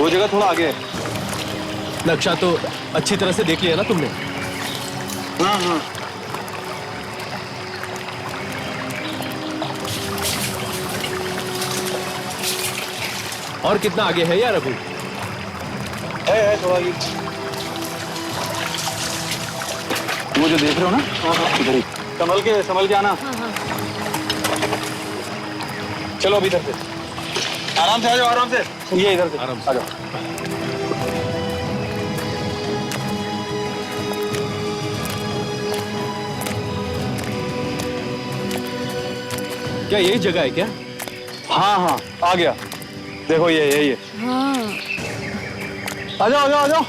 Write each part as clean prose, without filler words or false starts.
वो जगह थोड़ा आगे है। नक्शा तो अच्छी तरह से देख लिया ना तुमने? हाँ हाँ। और कितना आगे है यार अभी? है थोड़ा आगे। वो जो देख रहे हो ना, इधर ही। संभल के आना। चलो अभी इधर से आराम से आ जाओ, आराम से। ये इधर से आराम से आ जाओ। क्या यही जगह है क्या? हाँ हाँ आ गया, देखो ये यही है। हाँ। आ जाओ आ जाओ आ जाओ।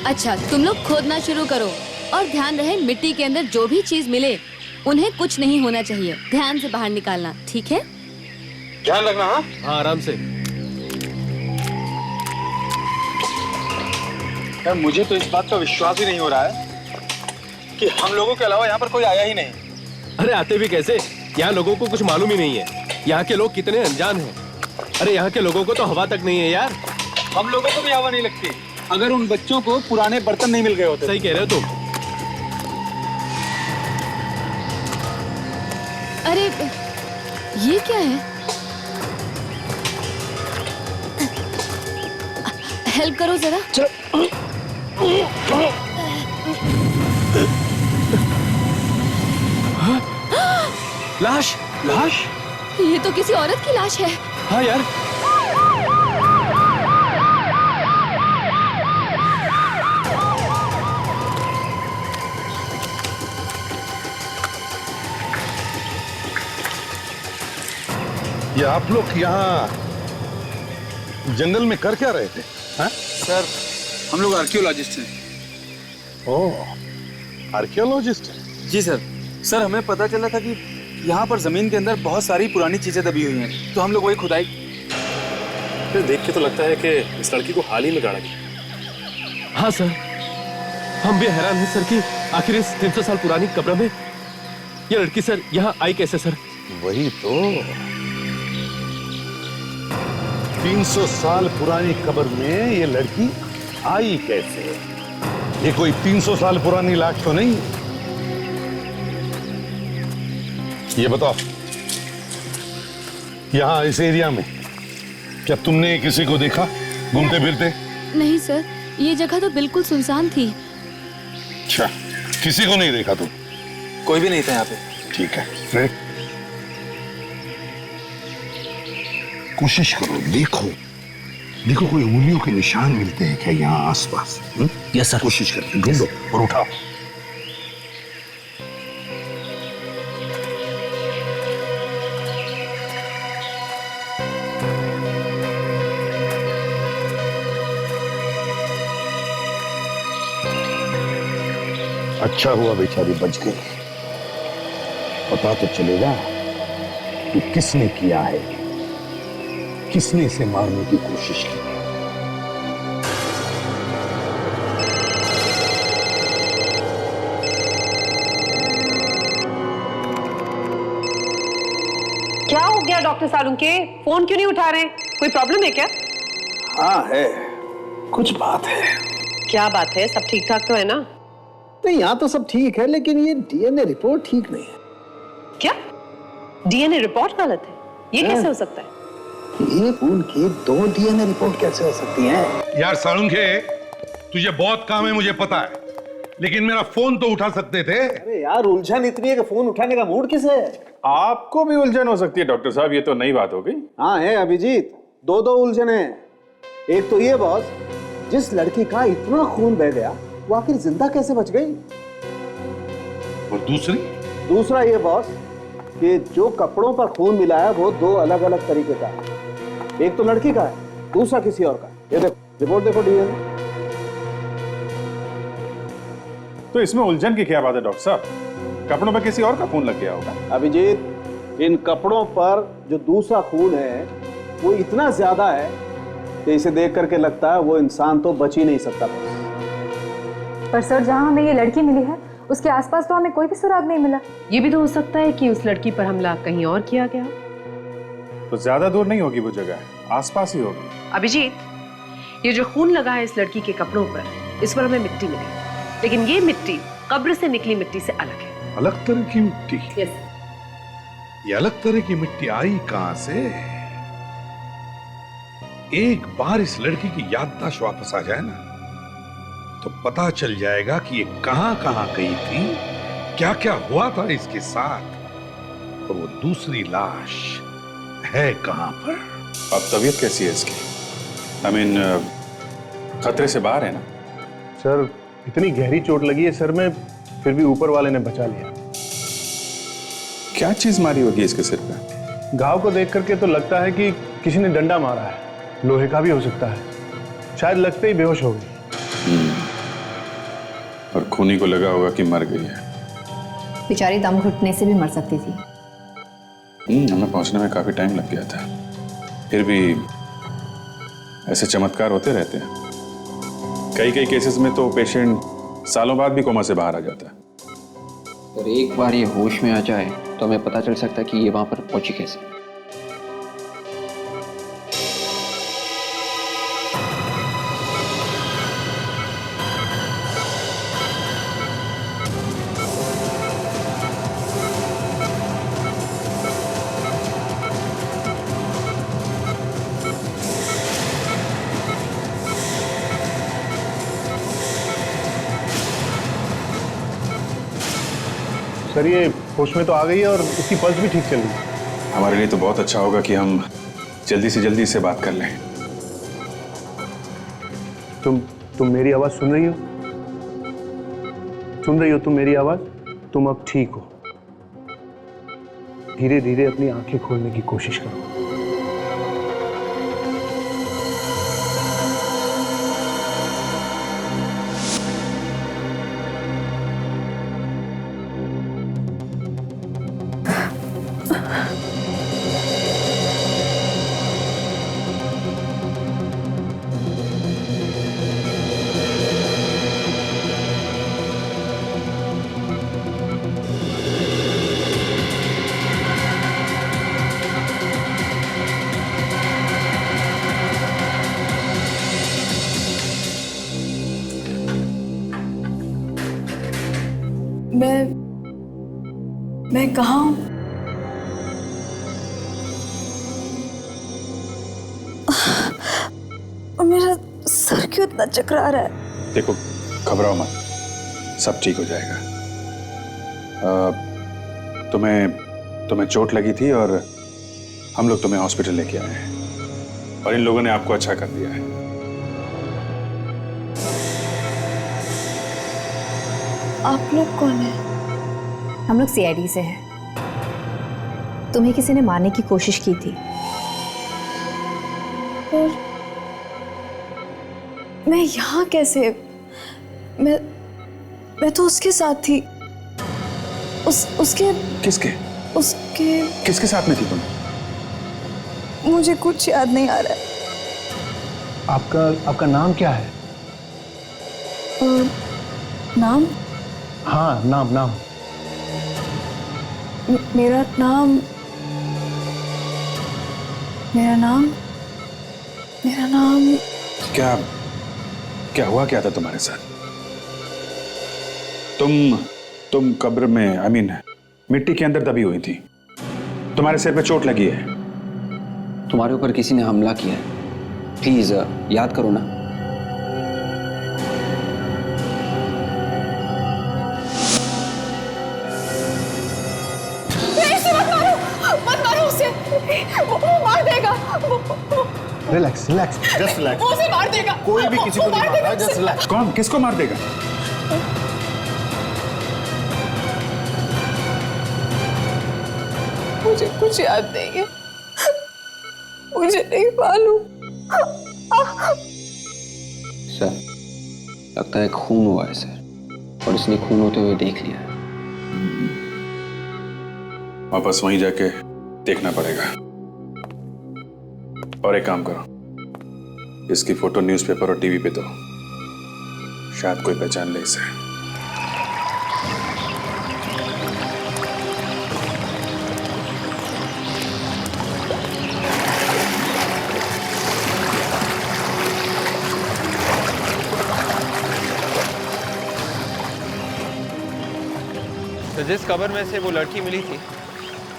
अच्छा, तुम लोग खोदना शुरू करो और ध्यान रहे मिट्टी के अंदर जो भी चीज मिले उन्हें कुछ नहीं होना चाहिए। ध्यान से बाहर निकालना, ठीक है? ध्यान रखना। हाँ हाँ आराम से। यार मुझे तो इस बात का विश्वास ही नहीं हो रहा है कि हम लोगों के अलावा यहाँ पर कोई आया ही नहीं। अरे आते भी कैसे? यहाँ लोगों को कुछ मालूम ही नहीं है। यहाँ के लोग कितने अनजान हैं। अरे यहाँ के लोगों को तो हवा तक नहीं है यार। हम लोगों को भी हवा नहीं लगती अगर उन बच्चों को पुराने बर्तन नहीं मिल गए होते। सही कह रहे हो तुम। अरे ये क्या है? हेल्प करो जरा। लाश। लाश? ये तो किसी औरत की लाश है। हाँ यार। ये आप लोग यहाँ जंगल में कर क्या रहे थे? हाँ? सर हम लोग आर्कियोलॉजिस्ट हैं। ओह, आर्कियोलॉजिस्ट? जी सर। सर हमें पता चला था कि यहाँ पर जमीन के अंदर बहुत सारी पुरानी चीजें दबी हुई हैं, तो हम लोग वही खुदाई। फिर देख के तो लगता है कि इस लड़की को हाल ही में गाड़ा गया। हाँ सर, हम भी हैरान हैं सर कि आखिर इस 300 साल पुरानी कब्र में ये लड़की सर यहाँ आई कैसे सर? वही तो, 300 साल पुरानी कब्र में ये लड़की आई कैसे? ये कोई 300 साल पुरानी लाश तो नहीं। ये बताओ, यहाँ इस एरिया में क्या तुमने किसी को देखा घूमते फिरते? नहीं सर, ये जगह तो बिल्कुल सुनसान थी। अच्छा, किसी को नहीं देखा तुम? कोई भी नहीं था यहाँ पे। ठीक है, फिर कोशिश करो, देखो देखो कोई उंगलियों के निशान मिलते हैं क्या यहाँ आसपास? Yes sir. कोशिश करके ढूंढो और उठाओ। अच्छा हुआ बेचारी बच गई। पता तो चलेगा कि किसने किया है, किसने इसे मारने की कोशिश की। क्या हो गया डॉक्टर सालुंके? फोन क्यों नहीं उठा रहे? कोई प्रॉब्लम है क्या? हाँ है, कुछ बात है। क्या बात है? सब ठीक ठाक तो है ना? नहीं, यहाँ तो सब ठीक है, लेकिन ये डीएनए रिपोर्ट ठीक नहीं है। क्या डीएनए रिपोर्ट गलत है? ये कैसे हो सकता है? एक खून की 2 डीएनए रिपोर्ट कैसे हो सकती है? यार सालुंखे, तुझे बहुत काम है मुझे पता है, लेकिन मेरा फोन तो उठा सकते थे। अरे यार, उलझन इतनी है कि फोन उठाने का मूड किसे है? आपको भी उलझन हो सकती है डॉक्टर साहब, ये तो नई बात हो गई। हाँ है अभिजीत, 2 उलझन है। एक तो ये बॉस, जिस लड़की का इतना खून बह गया वो आखिर जिंदा कैसे बच गई? और दूसरा ये बॉस कि जो कपड़ों पर खून मिला है वो 2 अलग अलग तरीके का है। एक तो लड़की का है, दूसरा किसी और का। ये देखो, रिपोर्ट देखो डीएनए। तो इसमें उलझन की क्या बात है डॉक्टर साहब? कपड़ों पर किसी और का खून लग गया होगा। अभिजीत, इन कपड़ों पर जो दूसरा खून है वो इतना ज्यादा है कि इसे देख करके लगता है वो इंसान तो बच ही नहीं सकता। पर सर, जहां हमें ये लड़की मिली है उसके आसपास तो हमें कोई भी सुराग नहीं मिला। ये भी तो हो सकता है कि उस लड़की पर हमला कहीं और किया गया। तो ज्यादा दूर नहीं होगी वो जगह, आसपास ही होगी। अभिजीत, ये जो खून लगा है इस लड़की के कपड़ों पर, इस पर हमें मिट्टी मिली, लेकिन ये मिट्टी कब्र से निकली मिट्टी से अलग है। अलग तरह की मिट्टी? यस। ये अलग तरह की मिट्टी आई कहां से? एक बार इस लड़की की याददाश्त वापस आ जाए ना, तो पता चल जाएगा कि ये कहां कहां गई थी, क्या क्या हुआ था इसके साथ, और वो दूसरी लाश है कहां पर। अब तबीयत कैसी है इसकी? आई मीन खतरे से बाहर है ना? सर, इतनी गहरी चोट लगी है सर में, फिर भी ऊपर वाले ने बचा लिया। क्या चीज मारी होगी इसके सिर पे? घाव को देख करके तो लगता है कि किसी ने डंडा मारा है, लोहे का भी हो सकता है। शायद लगते ही बेहोश हो गई। और खूनी को लगा होगा कि मर गई है। बेचारी दम घुटने से भी मर सकती थी। हमें पहुंचने में काफी टाइम लग गया था, फिर भी ऐसे चमत्कार होते रहते हैं। कई कई केसेस में तो पेशेंट सालों बाद भी कोमा से बाहर आ जाता है। और एक बार ये होश में आ जाए तो हमें पता चल सकता है कि ये वहां पर पहुंची कैसे। सर, ये होश में तो आ गई है और उसकी पल्स भी ठीक चल रही है। हमारे लिए तो बहुत अच्छा होगा कि हम जल्दी से जल्दी इससे बात कर लें। तुम मेरी आवाज सुन रही हो? सुन रही हो तुम मेरी आवाज? तुम अब ठीक हो। धीरे धीरे अपनी आंखें खोलने की कोशिश करो। मैं कहाँ हूँ? और मेरा सर क्यों इतना चकरा रहा है? देखो, घबराओ मत, सब ठीक हो जाएगा। तुम्हें चोट लगी थी और हम लोग तुम्हें हॉस्पिटल लेके आए हैं, और इन लोगों ने आपको अच्छा कर दिया है। आप लोग कौन हैं? हम लोग सीआईडी से हैं। तुम्हें किसी ने मारने की कोशिश की थी और मैं यहाँ कैसे? मैं तो उसके साथ थी। उसके किसके साथ में थी तुम? मुझे कुछ याद नहीं आ रहा है। आपका नाम क्या है? नाम? हाँ, नाम। मेरा नाम क्या हुआ, क्या था तुम्हारे साथ? तुम कब्र में, आई मीन मिट्टी के अंदर दबी हुई थी, तुम्हारे सिर पे चोट लगी है। तुम्हारे ऊपर किसी ने हमला किया है, प्लीज याद करो ना। मत मारो उसे, वो मार देगा। Relax, just relax. वो उसे मार देगा। कोई भी किसी को नहीं मार रहा, जस्ट रिलैक्स। कौन किसको मार देगा? मुझे कुछ याद नहीं है, मुझे नहीं मालूम। सर, लगता है खून हुआ है सर, और इसने खून होते हुए देख लिया है। वापस वहीं जाके देखना पड़ेगा। और एक काम करो, इसकी फोटो न्यूज़पेपर और टीवी पे दो, शायद कोई पहचान ले इसे। तो जिस कब्र में से वो लड़की मिली थी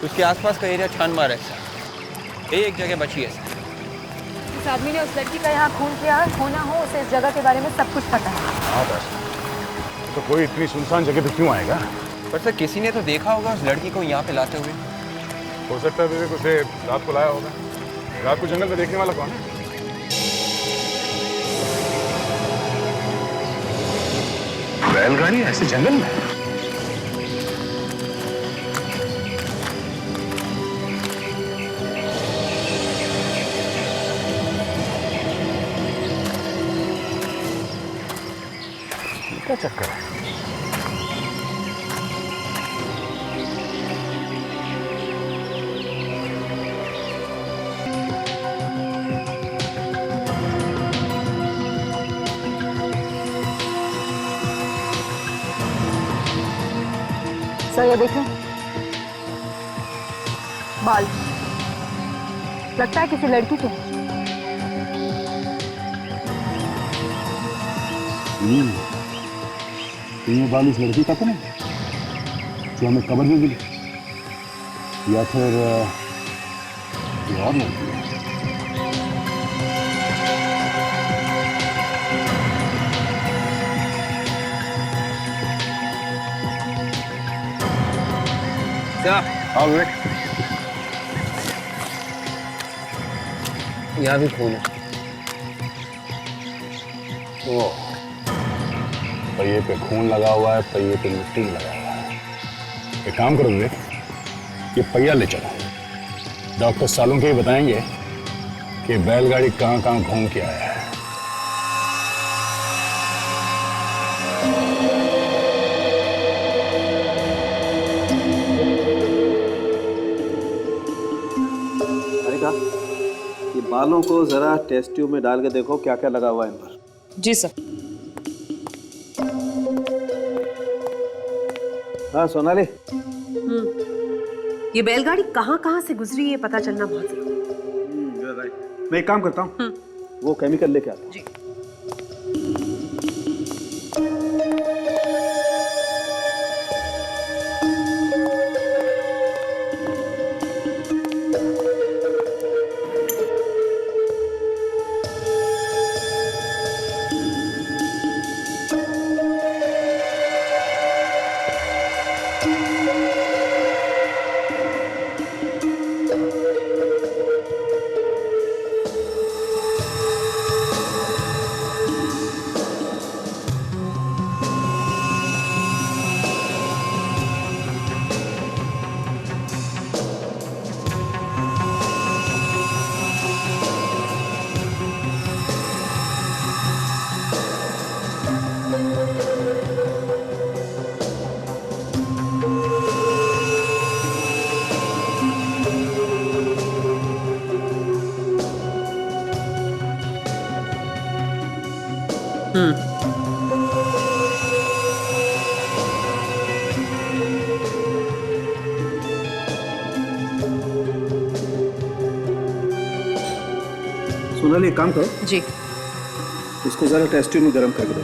उसके आसपास का एरिया छान मारा है सर। एक जगह बची है सर। इस आदमी ने उस लड़की का यहाँ खून किया, होना हो उसे इस जगह के बारे में सब कुछ पता है। हाँ बस, तो कोई इतनी सुनसान जगह पे क्यों आएगा? पर सर किसी ने तो देखा होगा उस लड़की को यहाँ पे लाते हुए। हो सकता है विवेक उसे रात को लाया होगा। रात को जंगल में देखने वाला कौन है? बैलगाड़ी ऐसे जंगल में? क्या चक्कर है? सर ये देखें, बाल लगता है किसी लड़की के हैं। ये बाल इस लड़की का तो नहीं जो हमें कब्र में मिली, या फिर ये और लड़की है? हाँ विवेक, यहाँ भी खून है। ओ, पहिए पे खून लगा हुआ है, पहिए पे मिट्टी लगा हुआ है। एक काम करो विवेक, ये पहिया ले चलो। डॉक्टर सालुंके ही बताएंगे कि बैलगाड़ी कहाँ कहाँ घूम के आया है। ये बालों को जरा टेस्ट ट्यूब में डाल के देखो क्या क्या लगा हुआ है इन पर। जी सर। हाँ सोनाली, ये बैलगाड़ी कहाँ कहाँ से गुजरी ये पता चलना बहुत जरूरी है। मैं एक काम करता हूँ, वो केमिकल लेके आता हूँ। जी। सोनाली एक काम करो, जी। इसको जरा टेस्ट ट्यूब में गर्म करके दो।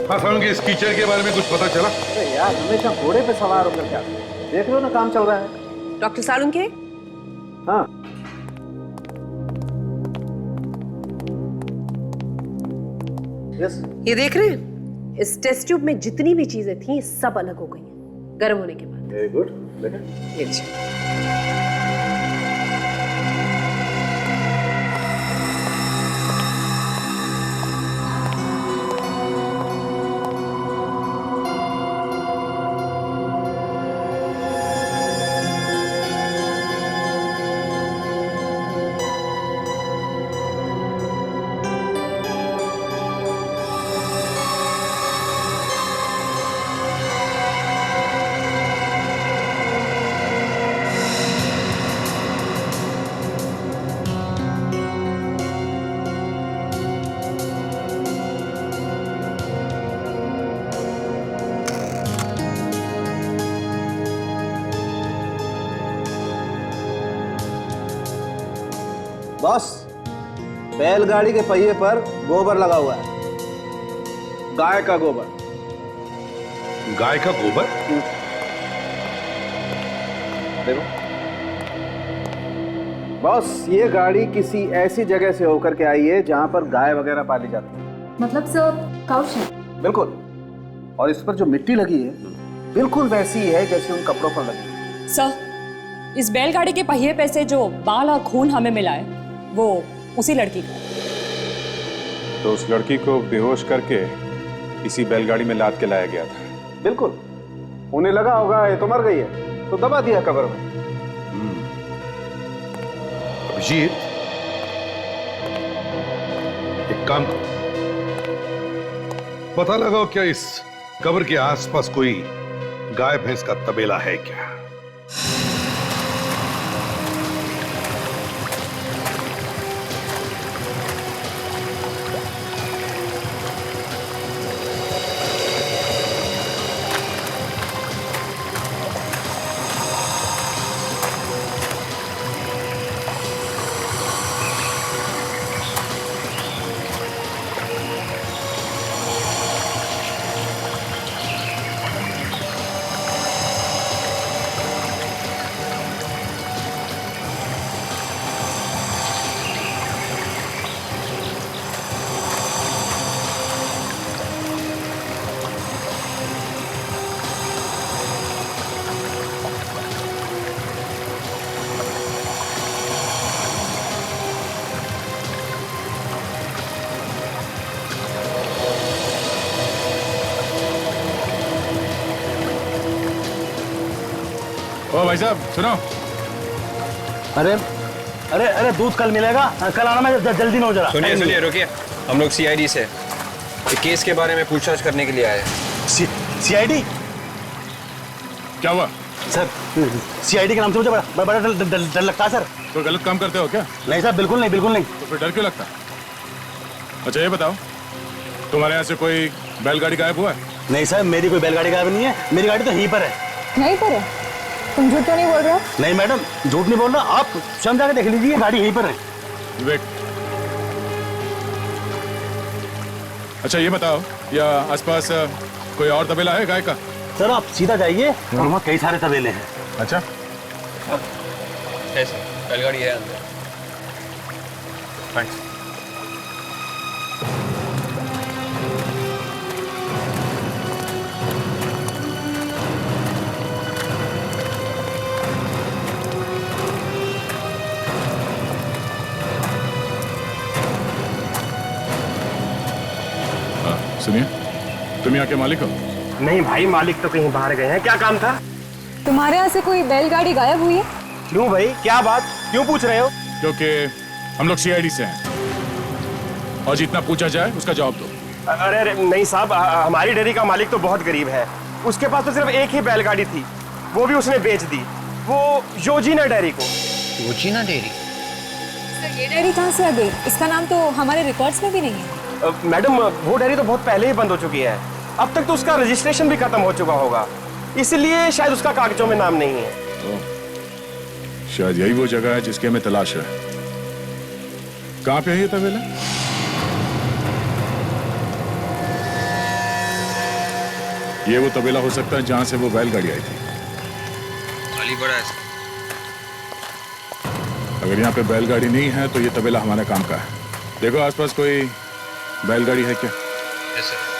हाँ सालुंके, इस कीचड़ के बारे में कुछ पता चला? अरे यार, हमेशा घोड़े पे सवार होकर क्या देख लो ना, काम चल रहा है। डॉक्टर सालुंके। हाँ यस, ये देख रहे हैं, इस टेस्ट ट्यूब में जितनी भी चीजें थी सब अलग हो गई हैं गर्म होने के बाद। Very good. देखें, ये लीजिए। बॉस, बैलगाड़ी के पहिए पर गोबर लगा हुआ है, गाय का गोबर। गाय का गोबर? देखो बॉस, ये गाड़ी किसी ऐसी जगह से होकर के आई है जहां पर गाय वगैरह पाली जाती है। मतलब सर काउच है? बिल्कुल। और इस पर जो मिट्टी लगी है बिल्कुल वैसी है जैसे उन कपड़ों पर लगी है। सर, इस बैलगाड़ी के पहिए पे से जो बाल और खून हमें मिला है वो उसी लड़की का। तो उस लड़की को बेहोश करके इसी बैलगाड़ी में लाद के लाया गया था। बिल्कुल। उन्हें लगा होगा ये तो मर गई है, तो दबा दिया कब्र में। अभिजीत, एक काम करो, पता लगाओ क्या इस कब्र के आसपास कोई गाय भैंस का तबेला है क्या? ओ भाई साहब सुनो। अरे अरे अरे, दूध कल मिलेगा, कल आना, मैं जल्दी ना हो जरा। सुनिए सुनिए, रुकिए। हम लोग सीआईडी से एक केस के बारे में पूछताछ करने के लिए आए हैं। सीआईडी? क्या हुआ? सर, सीआईडी के नाम से मुझे बड़ा डर लगता है सर। कोई गलत काम करते हो क्या? नहीं सर, बिल्कुल नहीं, बिल्कुल नहीं। तो फिर डर क्यों लगता? अच्छा ये बताओ, तुम्हारे यहाँ से कोई बैलगाड़ी गायब हुआ है? नहीं सर, मेरी कोई बैलगाड़ी गायब नहीं है, मेरी गाड़ी तो यहीं पर है। यहीं पर है? तुम झूठ तो नहीं बोल रहे हो? नहीं मैडम, झूठ नहीं बोल रहा, आप स्वयं जाकर देख लीजिए, गाड़ी यहीं पर है। विवेक, अच्छा ये बताओ, या आसपास कोई और तबेला है गाय का? सर आप सीधा जाइए, वहाँ कई सारे तबेले हैं। अच्छा ऐसे बैलगाड़ी है अंदर। थैंक्स। सुनिए, तुम यहाँ के मालिक हो? नहीं भाई, मालिक तो कहीं बाहर गए हैं। क्या काम था? तुम्हारे यहाँ से कोई बैलगाड़ी गायब हुई है? क्यों भाई, क्या बात, क्यों पूछ रहे हो? क्योंकि हम लोग सीआईडी से हैं और जितना पूछा जाए उसका जवाब दो। अरे अरे नहीं साहब, हमारी डेयरी का मालिक तो बहुत गरीब है, उसके पास तो सिर्फ एक ही बैलगाड़ी थी, वो भी उसने बेच दी, वो योजीना डेयरी को। योजीना डेयरी? सर ये डेयरी कहाँ से आ गई? इसका नाम तो हमारे रिकॉर्ड्स में भी नहीं है। मैडम, वो डेयरी तो बहुत पहले ही बंद हो चुकी है, अब तक तो उसका रजिस्ट्रेशन भी खत्म हो चुका होगा, इसलिए शायद उसका कागजों में नाम नहीं है। शायद यही वो जगह है जिसकी हमें तलाश है। कहाँ पे है ये तबेला? ये वो तबेला हो सकता है जहां से वो बैलगाड़ी आई थी। खाली पड़ा है। अगर यहाँ पे बैलगाड़ी नहीं है तो ये तबेला हमारे काम का है। देखो आसपास कोई बैलगाड़ी है क्या? Yes sir.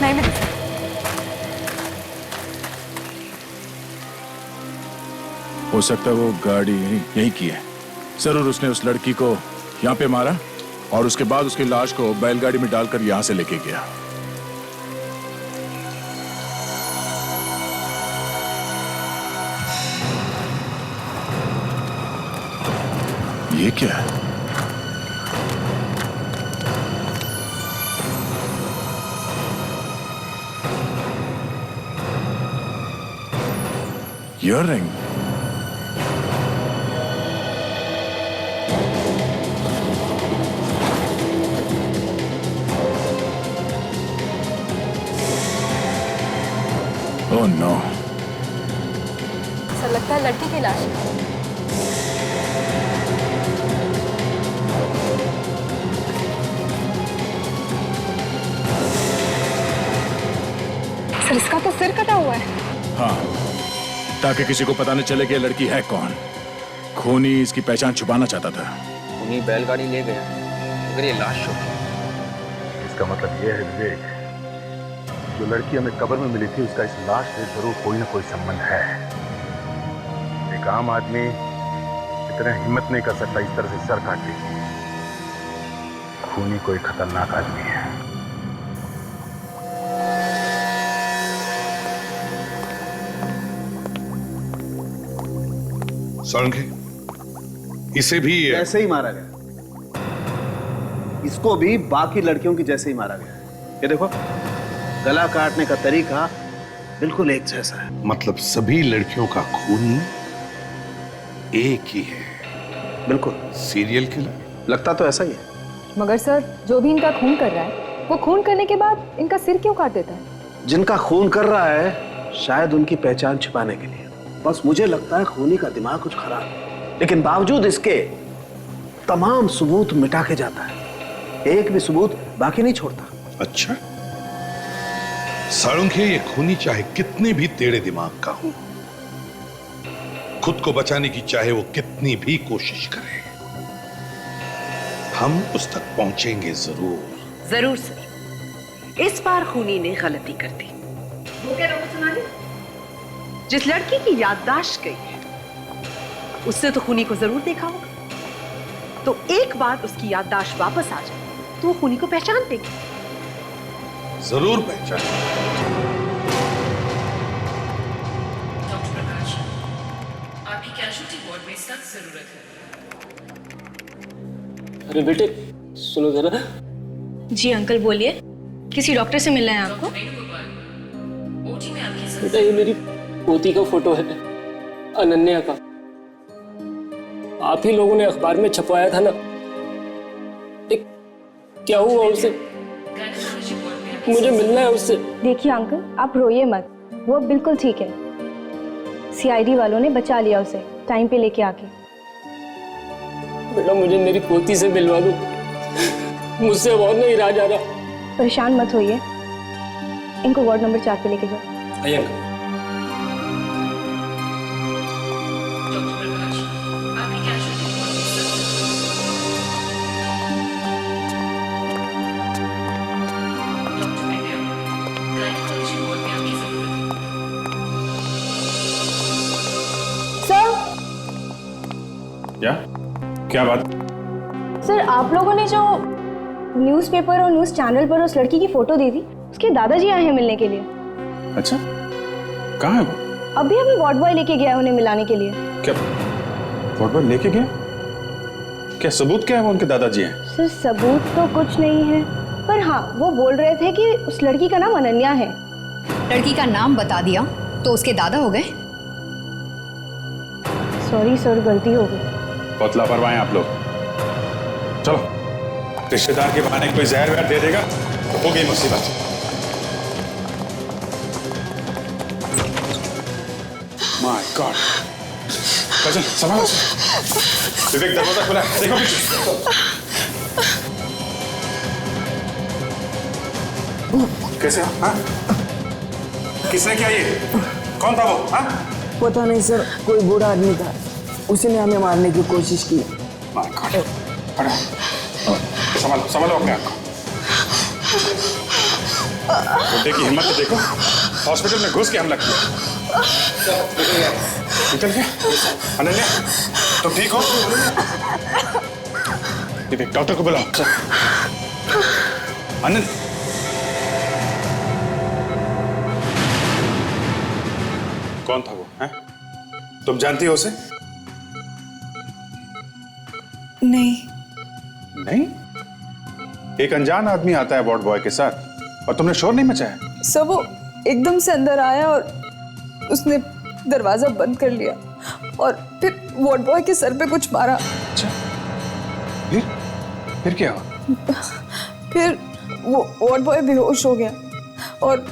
नहीं मिली। हो सकता है वो गाड़ी यहीं की है सर, और उसने उस लड़की को यहाँ पे मारा और उसके बाद उसकी लाश को बैलगाड़ी में डालकर यहाँ से लेके गया। ये क्या है? Earring. Oh no. सर लगता है लड़की की लाश है। सर इसका तो सिर कटा हुआ है। हाँ, ताकि किसी को पता न चले कि ये लड़की है कौन। खूनी इसकी पहचान छुपाना चाहता था। खूनी बैलगाड़ी ले गया मगर ये लाश छुप। इसका मतलब ये है विवेक, जो लड़की हमें कब्र में मिली थी उसका इस लाश से जरूर कोई ना कोई संबंध है। एक आम आदमी इतना हिम्मत नहीं कर सकता इस तरह से सर काट ले। खूनी कोई खतरनाक आदमी है। सारंगी, इसे भी ऐसे ही मारा गया। इसको भी बाकी लड़कियों की जैसे ही मारा गया है। ये देखो, गला काटने का तरीका बिल्कुल एक जैसा है। मतलब सभी लड़कियों का खून एक ही है? बिल्कुल। Serial killer? लगता तो ऐसा ही है। मगर सर जो भी इनका खून कर रहा है वो खून करने के बाद इनका सिर क्यों काट देता है? जिनका खून कर रहा है शायद उनकी पहचान छिपाने के लिए। बस मुझे लगता है खूनी का दिमाग कुछ खराब है, लेकिन बावजूद इसके तमाम सबूत मिटा के जाता है। एक भी सबूत बाकी नहीं छोड़ता। अच्छा, सारंगी, ये खूनी चाहे कितने भी टेढ़े दिमाग का हो, खुद को बचाने की चाहे वो कितनी भी कोशिश करे, हम उस तक पहुंचेंगे जरूर। जरूर सर। इस बार खूनी ने गलती कर दी। वो क्या रोग सुना दी? जिस लड़की की याददाश्त गई है उससे तो खूनी को जरूर देखा होगा। तो एक बार उसकी याददाश्त वापस आ जाए तो वो खूनी को पहचान देगी। जरूर पहचान। डॉक्टर प्रकाश, आपकी कैजुअल्टी वार्ड में सख्त जरूरत है। अरे बेटे सुनो जरा। जी अंकल बोलिए, किसी डॉक्टर से मिलना है आपको? बेटा ये मेरी पोती का फोटो है, अनन्या का। आप ही लोगों ने अखबार में छपवाया था ना। क्या हुआ उससे? मुझे मिलना है उससे। देखिए अंकल, आप रोइए मत, वो बिल्कुल ठीक है। सीआईडी वालों ने बचा लिया उसे टाइम पे लेके आके। बेटा मुझे मेरी पोती से मिलवा दो, मुझसे और नहीं रहा जा रहा। परेशान मत होइए, इनको वार्ड नंबर 4 पे लेके जाओ। आइए अंकल। क्या बात? सर आप लोगों ने जो न्यूज़पेपर और न्यूज़ चैनल पर उस लड़की की फोटो दी थी, उसके दादाजी आए हैं मिलने के लिए। अच्छा, कहाँ है वो? अभी वार्ड बॉय लेके गया है उन्हें मिलाने के लिए। क्या वार्ड बॉय लेके गया? क्या सबूत क्या है वो उनके दादाजी हैं? सर सबूत तो कुछ नहीं है, पर हाँ वो बोल रहे थे कि उस लड़की का नाम अनन्या है। लड़की का नाम बता दिया तो उसके दादा हो गए? सॉरी सर, गलती हो गई। बहुत लापरवाह हैं आप लोग। चलो, रिश्तेदार के बहाने कोई जहर वहर दे देगा तो हो गई मुसीबत। My God. कजन संभालो। विवेक दरवाजा खुला है, देखो पीछे। कैसे? हाँ? किसने किया ये? कौन था वो? हाँ? पता नहीं सर, कोई बूढ़ा आदमी था, उसने हमें मारने की कोशिश की। संभालो अपने आप को। बुड्ढे की हिम्मत तो देखो, हॉस्पिटल में घुस के हमला किया। निकल गया? अनन्या तुम ठीक हो? विवेक, डॉक्टर को बुलाओ। आनंद, कौन था वो? हैं? तुम जानती हो उसे? नहीं। नहीं? एक अनजान आदमी आता है वार्ड बॉय के साथ और तुमने शोर नहीं मचाया? सर वो एकदम से अंदर आया और उसने दरवाजा बंद कर लिया और फिर वार्ड बॉय के सर पे कुछ मारा। अच्छा, फिर क्या हुआ? फिर वो वार्ड बॉय बेहोश हो गया और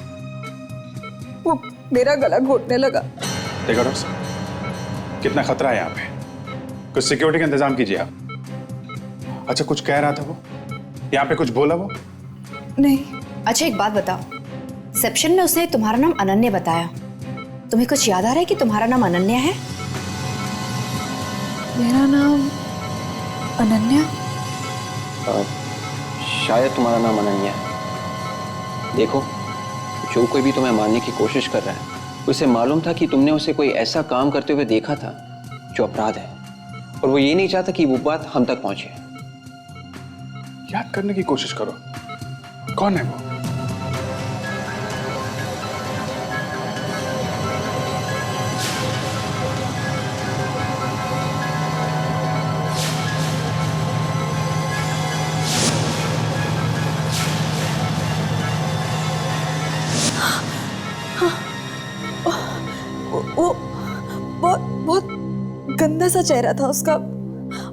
वो मेरा गला घोटने लगा। देखो डॉक्टर साहब, कितना खतरा है यहाँ पे। कुछ सिक्योरिटी का इंतजाम कीजिए आप। अच्छा, कुछ कह रहा था वो? यहाँ पे कुछ बोला वो? नहीं। अच्छा एक बात बताओ, रिसेप्शन में उसने तुम्हारा नाम अनन्या बताया, तुम्हें कुछ याद आ रहा है कि तुम्हारा नाम अनन्या है? मेरा नाम अनन्या? शायद तुम्हारा नाम अनन्या है। देखो, जो कोई भी तुम्हें मारने की कोशिश कर रहा है, उसे मालूम था कि तुमने उसे कोई ऐसा काम करते हुए देखा था जो अपराध है, और वो ये नहीं चाहता कि वो बात हम तक पहुंचे। याद करने की कोशिश करो, कौन है वो? वो बहुत गंदा सा चेहरा था उसका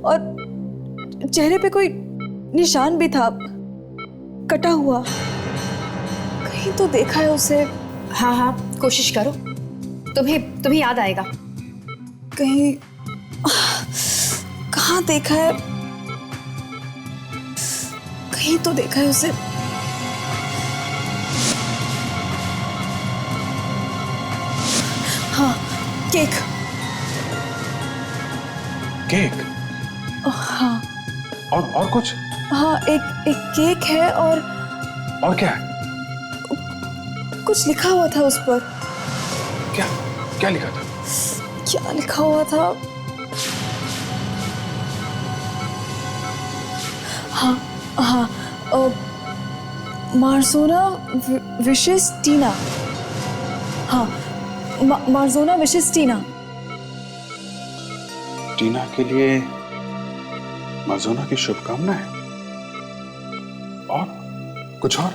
और चेहरे पे कोई निशान भी था, कटा हुआ। कहीं तो देखा है उसे। हाँ हाँ कोशिश करो, तुम्हें याद आएगा। कहीं कहाँ देखा है, कहीं तो देखा है उसे। हाँ, केक। केक? हाँ। और कुछ? हाँ, एक केक है और क्या है? कुछ लिखा हुआ था उस पर। क्या लिखा था? क्या लिखा हुआ था? हाँ, मार्जोना विशेष टीना। हाँ, मार्जोना विशेष टीना। टीना के लिए मार्जोना की शुभकामनाएं। और कुछ और?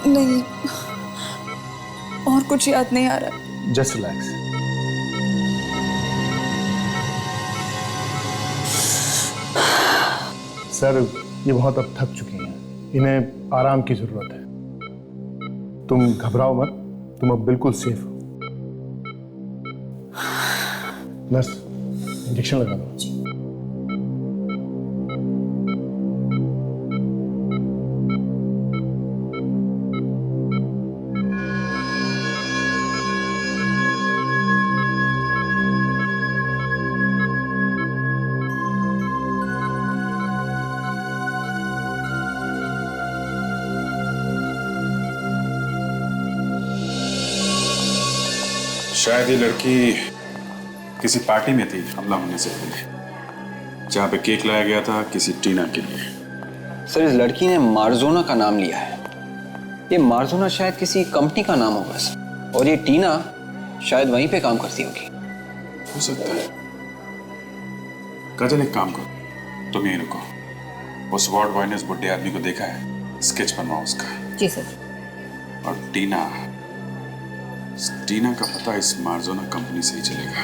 नहीं, और कुछ याद नहीं आ रहा। Just relax. सर, ये बहुत अब थक चुकी हैं, इन्हें आराम की जरूरत है। तुम घबराओ मत, तुम अब बिल्कुल सेफ हो। नर्स, इंजेक्शन लगा दो। शायद ये लड़की किसी पार्टी में थी हमला होने से पहले, जहाँ पे केक लाया गया था किसी टीना के लिए। सर, इस लड़की ने मार्जोना का नाम लिया है। ये मार्जोना शायद किसी कंपनी का नाम होगा सर, और ये टीना शायद वहीं पे काम करती होगी। हो सकता है। काजल, एक काम करो, तुम यहीं रुको। उस वार्ड बॉय ने उस बुढ़े आदमी को देखा है, स्केच बनवाओ उसका। जी सर। और टीना का पता इस मार्जोना कंपनी से ही चलेगा।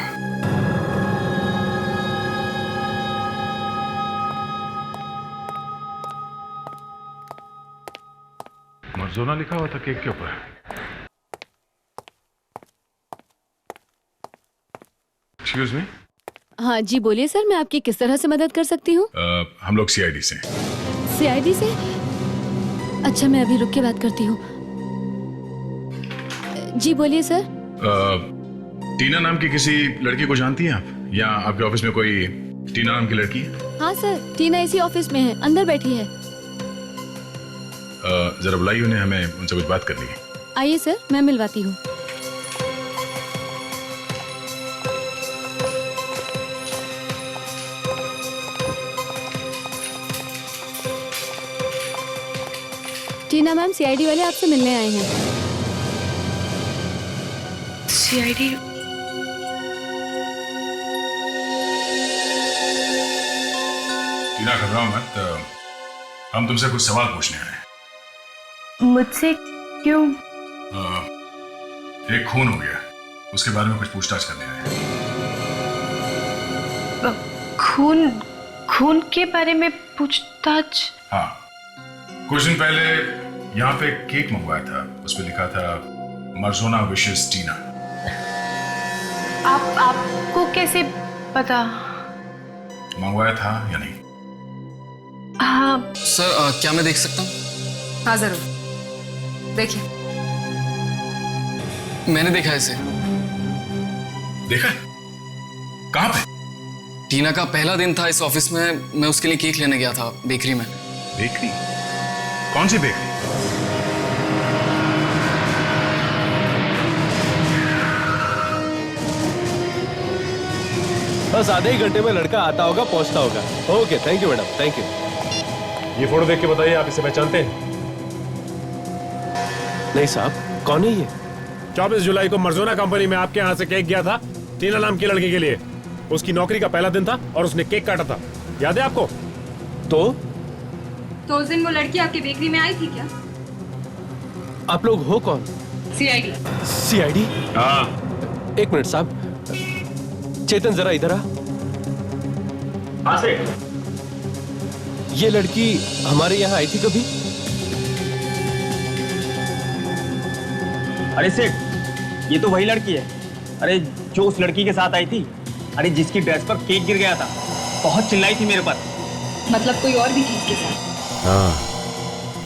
मार्जोना लिखा हुआ था केक के ऊपर। Excuse me. हाँ जी बोलिए सर, मैं आपकी किस तरह से मदद कर सकती हूँ? हम लोग सीआईडी से। सीआईडी से? अच्छा, मैं अभी रुक के बात करती हूँ। जी बोलिए सर। टीना नाम की किसी लड़की को जानती हैं आप, या आपके ऑफिस में कोई टीना नाम की लड़की है? हाँ सर, टीना इसी ऑफिस में है, अंदर बैठी है। जरा बुलाइए उन्हें, हमें उनसे कुछ बात करनी है। आइए सर, मैं मिलवाती हूँ। टीना मैम, सीआईडी वाले आपसे मिलने आए हैं। सीआईडी? टीना घबराओ मत, हम तुमसे कुछ सवाल पूछने आए हैं। मुझसे क्यों? एक खून हो गया, उसके बारे में कुछ पूछताछ करने आए हैं। खून? खून के बारे में पूछताछ? हाँ, कुछ दिन पहले यहाँ पे केक मंगवाया था, उस पे लिखा था मर्जोना विशेस टीना। आपको कैसे पता? मंगवाया था या नहीं? हाँ सर, क्या मैं देख सकता हूँ? हाँ जरूर, देखिए। मैंने देखा है इसे। देखा? कहाँ पे? टीना का पहला दिन था इस ऑफिस में, मैं उसके लिए केक लेने गया था बेकरी में। बेकरी? कौन सी बेकरी? बस आधे ही घंटे में लड़का आता होगा, पहुंचता होगा। Okay, thank you madam, thank you. ये फोटो देख के बताइए, आप इसे पहचानते हैं? नहीं साहब, कौन है ये? 24 जुलाई को मर्जोना कंपनी में आपके यहाँ से केक गया था टीना नाम की लड़की के लिए। उसकी नौकरी का पहला दिन था और उसने केक काटा था, याद है आपको? तो उस दिन वो लड़की आपकी बेकरी में आई थी क्या? आप लोग हो कौन? सीआईडी। सीआईडी? हाँ। एक मिनट साहब, चेतन जरा इधर आ। हाँ से। ये लड़की हमारे यहाँ आई थी कभी? अरे सेठ, ये तो वही लड़की है। अरे जो उस लड़की के साथ आई थी, अरे जिसकी ड्रेस पर केक गिर गया था, बहुत चिल्लाई थी मेरे पर। मतलब कोई और भी थी इसके साथ? हाँ,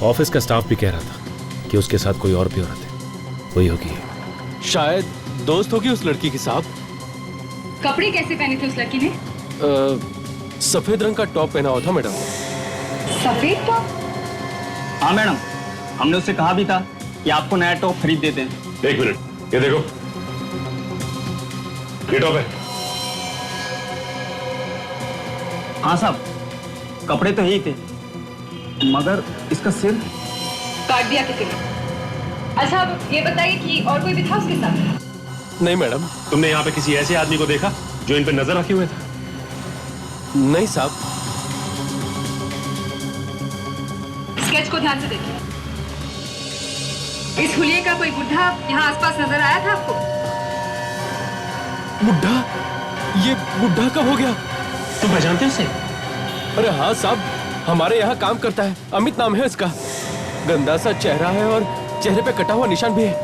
ऑफिस का स्टाफ भी कह रहा था कि उसके साथ कोई और भी औरत है, वही होगी। शायद दोस्त होगी उस लड़की की साहब। कपड़े कैसे पहने थे उस लड़की ने? सफेद रंग का टॉप पहना हुआ था मैडम। सफेद टॉप? हाँ मैडम, हमने उससे कहा भी था कि आपको नया टॉप खरीद देते हैं। एक मिनट, ये देखो, ये टॉप है। हाँ साहब, कपड़े तो यही थे, मगर इसका सिर काट दिया किसी ने। अच्छा, अब ये बताइए कि और कोई भी था उसके साथ? नहीं मैडम। तुमने यहाँ पे किसी ऐसे आदमी को देखा जो इन पे नजर रखे हुए था? नहीं साहब। स्केच को ध्यान से देखिए। इस हुलिये का कोई बुढ़ा यहाँ आसपास नजर आया था आपको? बुढ़ा? ये बुढ़ा कब हो गया? तुम पहचानते हैं इसे? अरे हाँ साहब, हमारे यहाँ काम करता है, अमित नाम है इसका। गंदा सा चेहरा है और चेहरे पे कटा हुआ निशान भी है,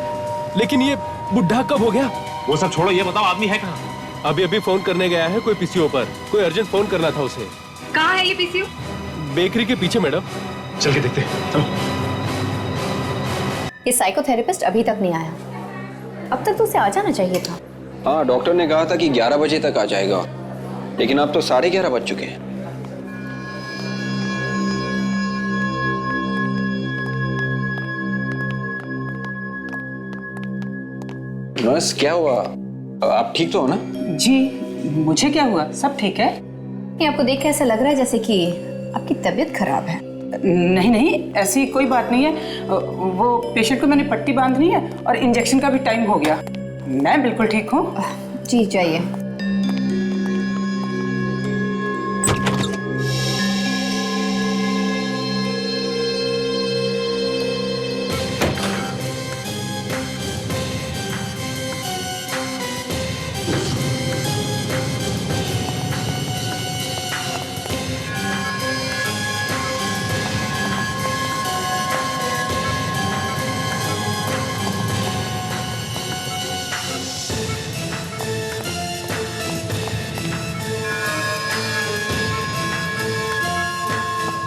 लेकिन ये बुढ़ा कब हो गया? वो सब छोड़ो, ये बताओ आदमी है कहाँ? अभी फोन करने गया है कोई पीसीओ पर, कोई अर्जेंट फोन करना था उसे। कहाँ है ये पीसीओ? बेकरी के पीछे मैडम। चल के देखते हैं, चलो। ये साइकोथेरेपिस्ट अभी तक नहीं आया, अब तक तो उसे आ जाना चाहिए था। हाँ, डॉक्टर ने कहा था कि 11 बजे तक आ जाएगा, लेकिन अब तो 11:30 बज चुके हैं। नर्स, क्या हुआ? आप ठीक तो हो ना? जी, मुझे क्या हुआ? सब ठीक है। ये आपको देख के ऐसा लग रहा है जैसे कि आपकी तबीयत खराब है। नहीं नहीं, ऐसी कोई बात नहीं है। वो पेशेंट को मैंने पट्टी बांधनी है और इंजेक्शन का भी टाइम हो गया। मैं बिल्कुल ठीक हूँ। जी जाइए।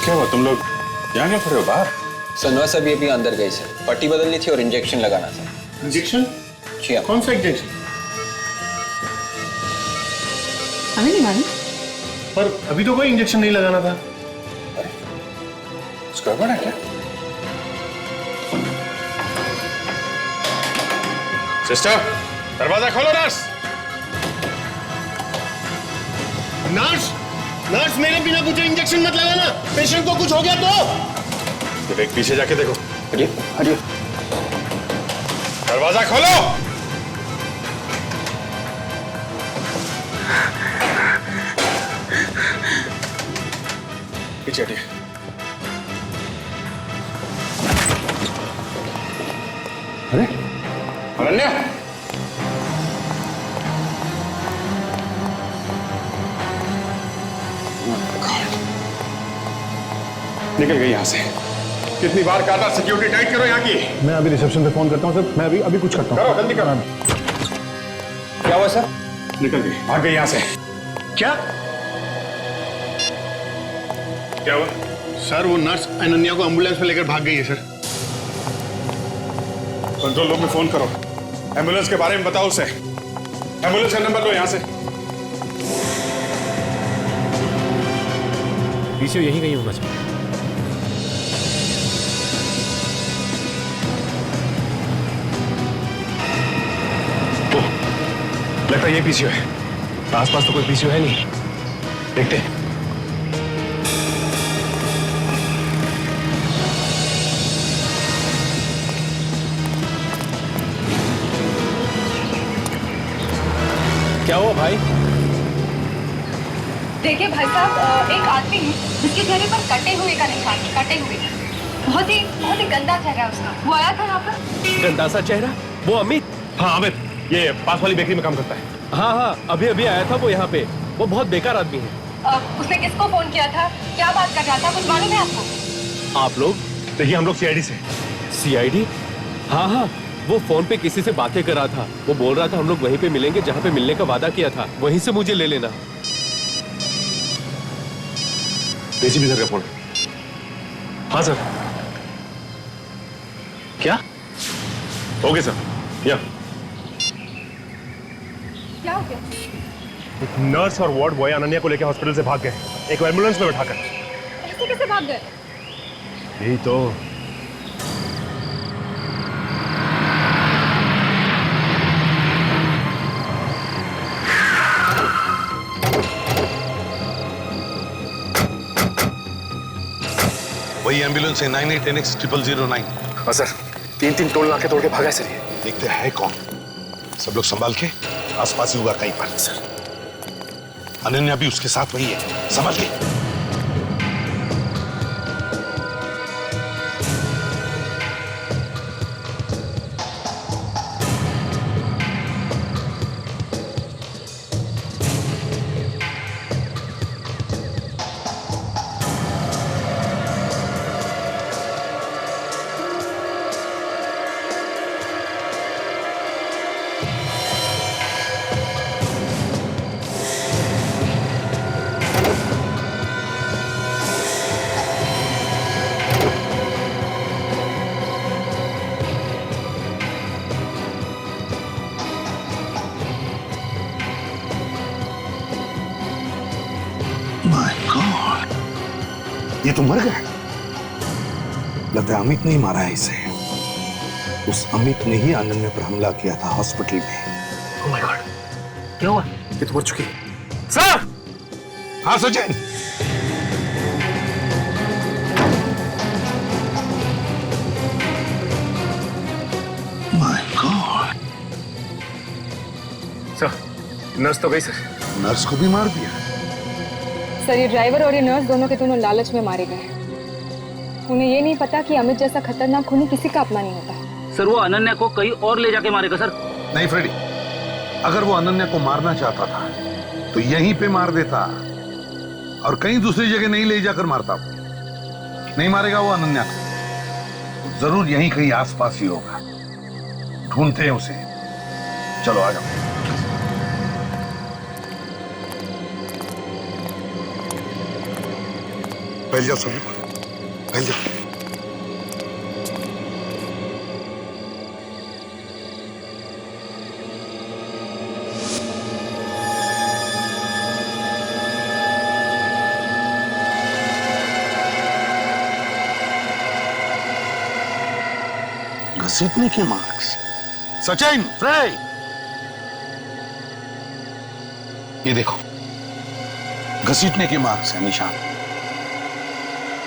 क्या हुआ, तुम लोग यहाँ क्यों खड़े हो बाहर? सनवास अभी अंदर गई सर, पट्टी बदलनी थी और इंजेक्शन लगाना था। इंजेक्शन? जी हाँ। कौन सा इंजेक्शन? हमें नहीं मालूम। पर अभी तो कोई इंजेक्शन नहीं लगाना था। कुछ गड़बड़ है क्या? सिस्टर, दरवाजा खोलो। नर्स, नर्स, नर्स, मेरे बिना पूछे इंजेक्शन मत लगाना। पेशेंट को कुछ हो गया तो? विवेक पीछे जाके देखो। हटिए हटिए। दरवाजा खोलो। पीछे हटिए। अरे अनन्या, निकल गई यहां से। कितनी बार कहा था सिक्योरिटी टाइट करो यहाँ की। मैं अभी रिसेप्शन पे फोन करता हूँ सर। मैं अभी कुछ करता हूँ। करो जल्दी करो। क्या हुआ सर? निकल गई, भाग गई यहां से। क्या क्या हुआ? सर वो नर्स अनन्या को एम्बुलेंस में लेकर भाग गई है सर। कंट्रोल रूम में फोन करो, एम्बुलेंस के बारे में बताओ उसे। एम्बुलेंस का नंबर लो यहां से। पीछे यही कहीं होना चाहिए। लगता है ये पीसीओ है। आसपास तो कोई पीसीओ है नहीं, देखते हैं। क्या हुआ भाई? देखिए भाई साहब, एक आदमी है जिसके चेहरे पर कटे हुए का निशान, कटे हुए। बहुत ही गंदा चेहरा है उसका। वो आया था यहाँ पर। गंदा सा चेहरा? वो अमित? हाँ अमित, ये पास वाली बेकरी में काम करता है। हाँ हाँ, अभी अभी आया था वो यहाँ पे। वो बहुत बेकार आदमी है। उसने किसको फोन किया था, क्या बात कर रहा था, कुछ मालूम है आपको? आप लोग? देखिए हम लोग सीआईडी से। सीआईडी? हाँ हाँ, वो फोन पे किसी से बातें कर रहा था। वो बोल रहा था हम लोग वहीं पे मिलेंगे जहाँ पे मिलने का वादा किया था, वहीं से मुझे ले लेना। एसीपी सर का फोन। हाँ सर। क्या? Okay sir. या क्या हो गया? एक नर्स और वार्ड बॉय अनन्या को लेकर हॉस्पिटल से भाग गए, एक एम्बुलेंस में बैठाकर। ऐसे कैसे भाग गए? यही तो। वही एम्बुलेंस है 98NX0009। हाँ सर, 3 टोल नाके तोड़ के भागा सर। ये देखते है कौन। सब लोग संभाल के, आसपास ही होगा कहीं पर। सर अनन्या भी उसके साथ वही है, समझ ले। ये तो मर गया। लगता है अमित ने ही मारा है इसे। उस अमित ने ही अनन्या पर हमला किया था हॉस्पिटल में। ओह माय गॉड, क्या हुआ? ये तो मर चुकी है। सर! हाँ Sachin. My God. Sir, nurse तो गई सर। नर्स को भी मार दिया? सर, ये ड्राइवर और ये नर्स दोनों के दोनों लालच में मारे गए। उन्हें ये नहीं पता कि अमित जैसा खतरनाक खूनी किसी का अपना नहीं होता। सर, वो अनन्या को कहीं और ले जाके मारेगा सर। नहीं फ्रेडी, अगर वो अनन्या को मारना चाहता था तो यहीं पे मार देता और कहीं दूसरी जगह नहीं ले जाकर मारता। नहीं मारेगा वो अनन्या को, जरूर यहीं कहीं आसपास ही होगा। ढूंढते हैं उसे। चलो आ जाओ। फैल जाओ सभी, फैल जाओ। घसीटने के मार्क्स। सचिन, फ्रेड, ये देखो, घसीटने के मार्क्स है, निशान।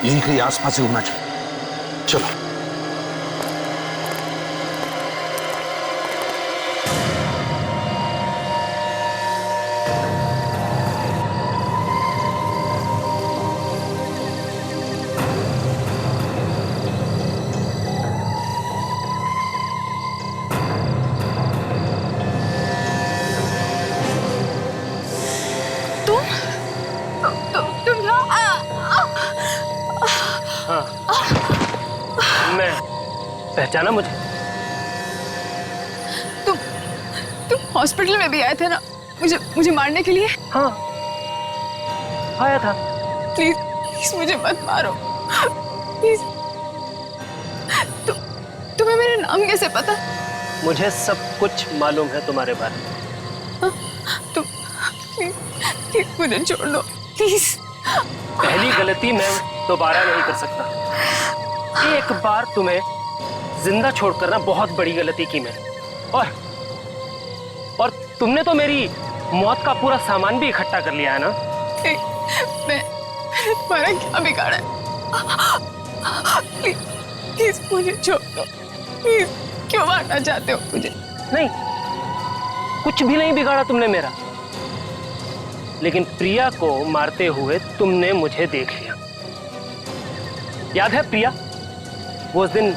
यही कहीं आसपास ही होना चाहिए। चलो। तुम मैं पहचाना मुझे? तुम हॉस्पिटल में भी आए थे ना मुझे मारने के लिए? हाँ आया था। प्लीज प्लीज मुझे मत मारो प्लीज। तुम्हें मेरा नाम कैसे पता? मुझे सब कुछ मालूम है तुम्हारे बारे में। तुम प्लीज मुझे छोड़ दो प्लीज। पहली गलती मैं दोबारा नहीं कर सकता। एक बार तुम्हें जिंदा छोड़कर ना बहुत बड़ी गलती की मैंने, और तुमने तो मेरी मौत का पूरा सामान भी इकट्ठा कर लिया है ना। मैं तुम्हारा क्या बिगाड़ा है? प्लीज प्लीज मुझे छोड़ दो प्लीज। क्यों मारना चाहते हो मुझे? नहीं, कुछ भी नहीं बिगाड़ा तुमने मेरा, लेकिन प्रिया को मारते हुए तुमने मुझे देख लिया। याद है प्रिया, वो उस दिन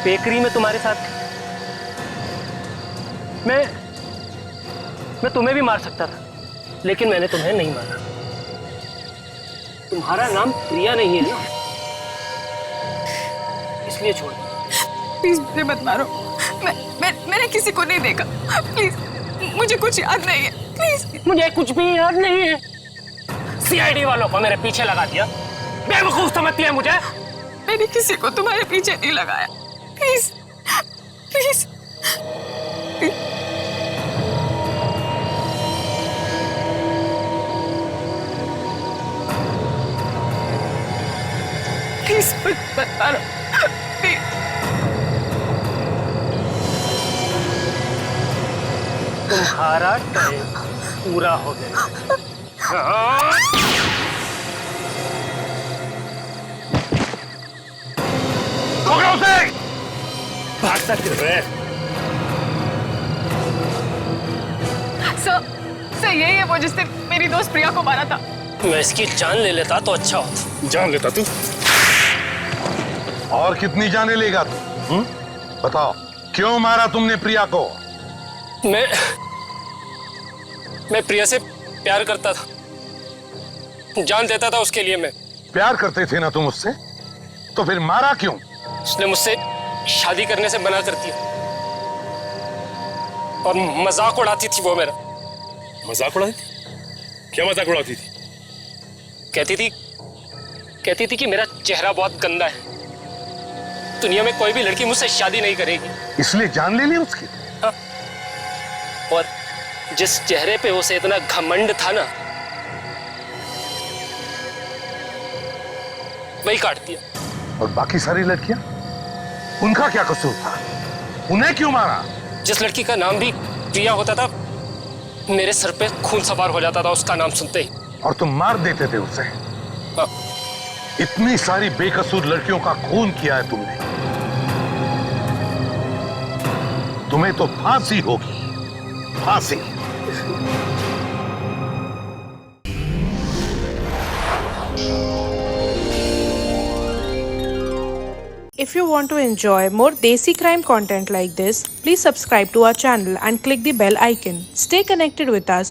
बेकरी में तुम्हारे साथ थी। मैं तुम्हें भी मार सकता था, लेकिन मैंने तुम्हें नहीं मारा। तुम्हारा नाम प्रिया नहीं है ना, इसलिए छोड़ दो। प्लीज मुझे मत मारो। मैंने किसी को नहीं देखा। प्लीज मुझे कुछ याद नहीं है। प्लीज मुझे कुछ भी याद नहीं है। सीआईडी वालों को मेरे पीछे लगा दिया। बेवकूफ समझती है मुझे। मैंने किसी को तुम्हारे पीछे नहीं लगाया। प्लीज प्लीज प्लीज मत मारो। तुम्हारा टाइम पूरा हो गया। भागता फिर रहे। सर यही है वो जिसने मेरी दोस्त प्रिया को मारा था। मैं इसकी जान ले लेता तो अच्छा होता। जान लेता तू? और कितनी जाने लेगा तू? बताओ, क्यों मारा तुमने प्रिया को? मैं प्रिया से प्यार करता था, जान देता था उसके लिए। मैं प्यार करते थे ना तुम उससे, तो फिर मारा क्यों? उसने मुझसे शादी करने से मना कर दिया और मजाक उड़ाती थी वो मेरा। मजाक उड़ाती थी? क्या मजाक उड़ाती थी? कहती थी कि मेरा चेहरा बहुत गंदा है, दुनिया में कोई भी लड़की मुझसे शादी नहीं करेगी। इसलिए जान ले ली उसकी? हाँ। और जिस चेहरे पे उसे इतना घमंड था ना, वही काट दिया। और बाकी सारी लड़कियां, उनका क्या कसूर था? उन्हें क्यों मारा? जिस लड़की का नाम भी प्रिया होता था, मेरे सर पे खून सवार हो जाता था उसका नाम सुनते ही। और तुम मार देते थे उसे? हाँ। इतनी सारी बेकसूर लड़कियों का खून किया है तुमने। तुम्हें तो फांसी होगी, फांसी। If you want to enjoy more Desi crime content like this, please subscribe to our channel and click the bell icon. Stay connected with us.